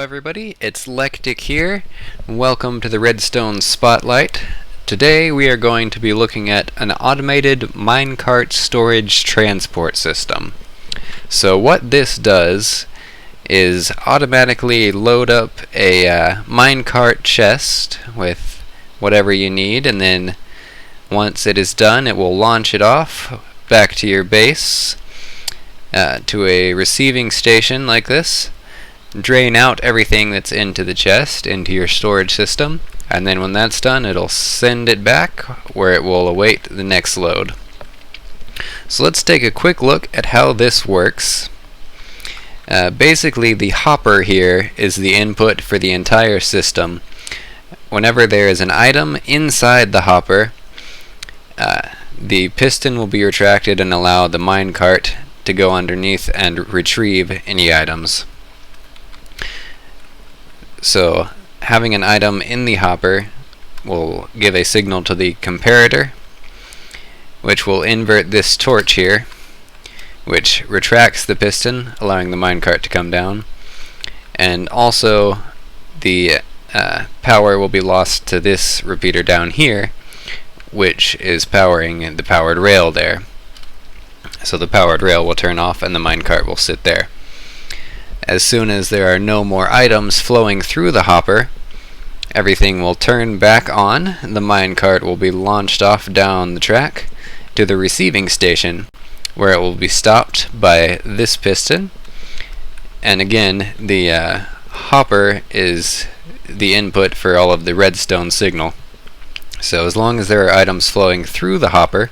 everybody, it's Lectic here. Welcome to the Redstone Spotlight. Today we are going to be looking at an automated minecart storage transport system. So what this does is automatically load up a minecart chest with whatever you need, and then once it is done it will launch it off back to your base to a receiving station like this. Drain out everything that's into the chest into your storage system, and then when that's done it'll send it back where it will await the next load. So let's take a quick look at how this works. Basically the hopper here is the input for the entire system. Whenever there is an item inside the hopper, the piston will be retracted and allow the minecart to go underneath and retrieve any items. So having an item in the hopper will give a signal to the comparator, which will invert this torch here, which retracts the piston, allowing the minecart to come down, and also the power will be lost to this repeater down here, which is powering the powered rail there. So the powered rail will turn off and the minecart will sit there. As soon as there are no more items flowing through the hopper, everything will turn back on. The minecart will be launched off down the track to the receiving station, where it will be stopped by this piston. And again, the hopper is the input for all of the redstone signal. So as long as there are items flowing through the hopper,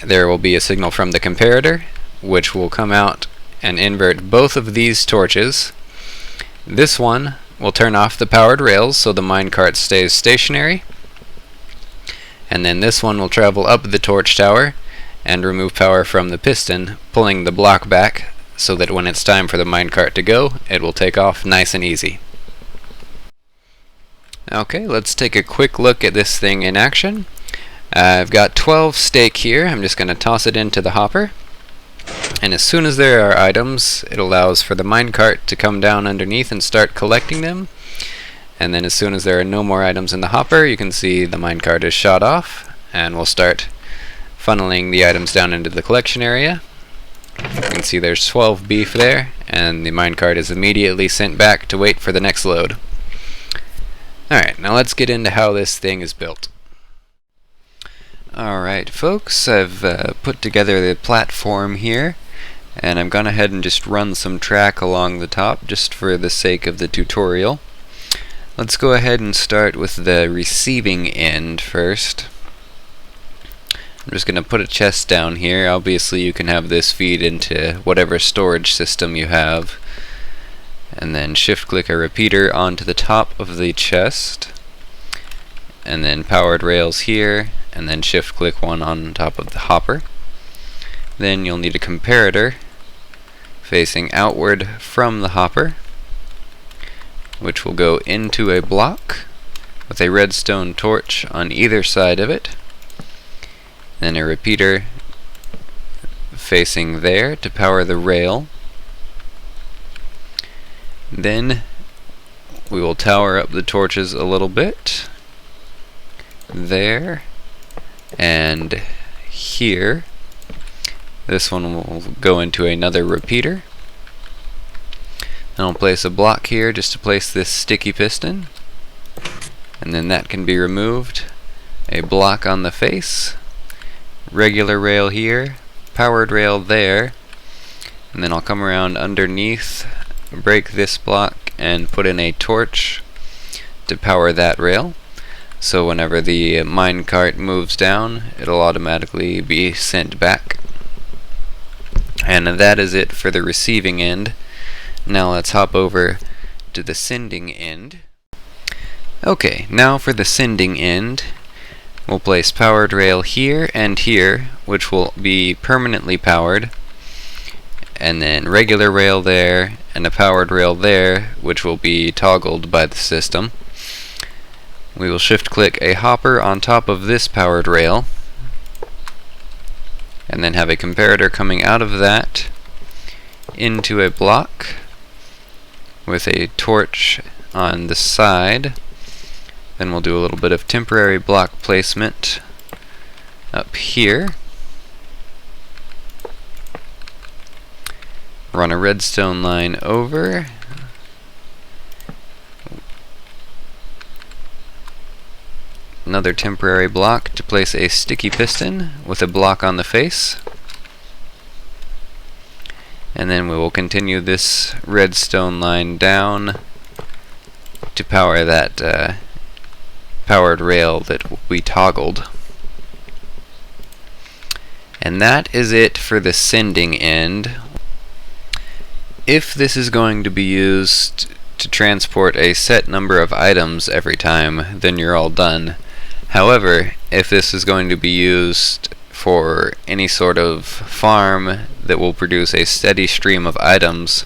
there will be a signal from the comparator, which will come out and invert both of these torches. This one will turn off the powered rails so the minecart stays stationary, and then this one will travel up the torch tower and remove power from the piston, pulling the block back so that when it's time for the minecart to go, it will take off nice and easy. Okay, let's take a quick look at this thing in action. I've got 12 steak here. I'm just going to toss it into the hopper. And as soon as there are items, it allows for the minecart to come down underneath and start collecting them. And then as soon as there are no more items in the hopper, you can see the minecart is shot off, and we'll start funneling the items down into the collection area. You can see there's 12 beef there, and the minecart is immediately sent back to wait for the next load. Alright, now let's get into how this thing is built. Alright folks, I've put together the platform here, and I've gone ahead and just run some track along the top just for the sake of the tutorial. Let's go ahead and start with the receiving end first. I'm just going to put a chest down here. Obviously you can have this feed into whatever storage system you have, and then shift click a repeater onto the top of the chest, and then powered rails here, and then shift click one on top of the hopper. Then you'll need a comparator facing outward from the hopper, which will go into a block with a redstone torch on either side of it. Then a repeater facing there to power the rail. Then we will tower up the torches a little bit there and here. This one will go into another repeater. Then I'll place a block here just to place this sticky piston, and then that can be removed. A block on the face, regular rail here, powered rail there, and then I'll come around underneath, break this block, and put in a torch to power that rail. So whenever the minecart moves down, it'll automatically be sent back. And that is it for the receiving end. Now let's hop over to the sending end. Okay, now for the sending end, we'll place powered rail here and here, which will be permanently powered, and then regular rail there, and a powered rail there, which will be toggled by the system. We will shift click a hopper on top of this powered rail, and then have a comparator coming out of that into a block with a torch on the side. Then we'll do a little bit of temporary block placement up here. Run a redstone line over. Another temporary block to place a sticky piston with a block on the face. And then we will continue this redstone line down to power that powered rail that we toggled. And that is it for the sending end. If this is going to be used to transport a set number of items every time, then you're all done. However, if this is going to be used for any sort of farm that will produce a steady stream of items,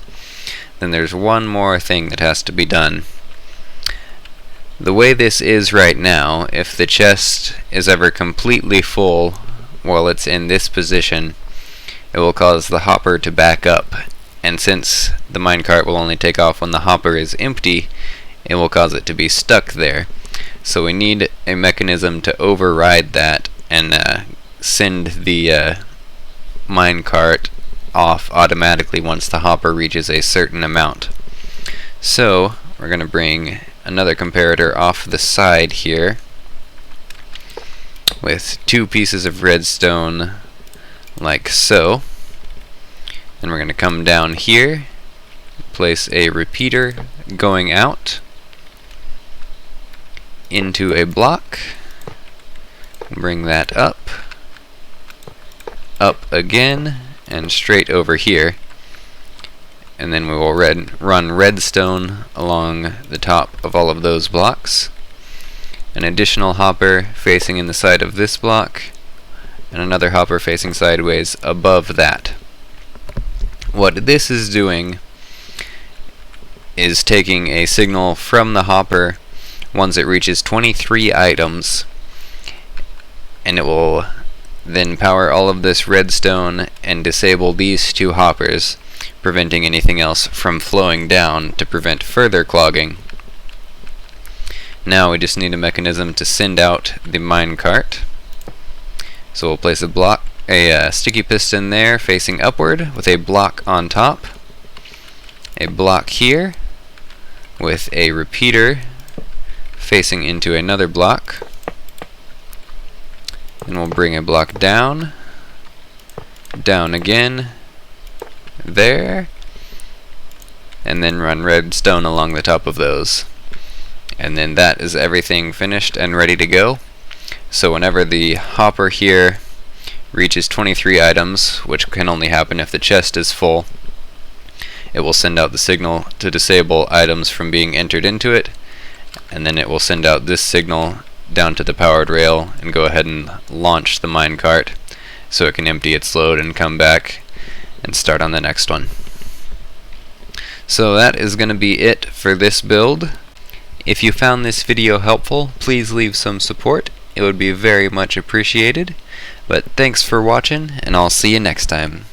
then there's one more thing that has to be done. The way this is right now, if the chest is ever completely full while it's in this position, it will cause the hopper to back up. And since the minecart will only take off when the hopper is empty, it will cause it to be stuck there. So we need a mechanism to override that and send the minecart off automatically once the hopper reaches a certain amount. So we're going to bring another comparator off the side here with 2 pieces of redstone like so. And we're going to come down here, place a repeater going out into a block, bring that up again, and straight over here. And then we will run redstone along the top of all of those blocks. An additional hopper facing in the side of this block, and another hopper facing sideways above that. What this is doing is taking a signal from the hopper once it reaches 23 items, and it will then power all of this redstone and disable these 2 hoppers, preventing anything else from flowing down to prevent further clogging. Now we just need a mechanism to send out the minecart. So we'll place a sticky piston there facing upward with a block on top, a block here with a repeater facing into another block, and we'll bring a block down again there, and then run redstone along the top of those. And then that is everything finished and ready to go. So whenever the hopper here reaches 23 items, which can only happen if the chest is full, it will send out the signal to disable items from being entered into it, and then it will send out this signal down to the powered rail and go ahead and launch the minecart so it can empty its load and come back and start on the next one. So that is going to be it for this build. If you found this video helpful, please leave some support. It would be very much appreciated. But thanks for watching, and I'll see you next time.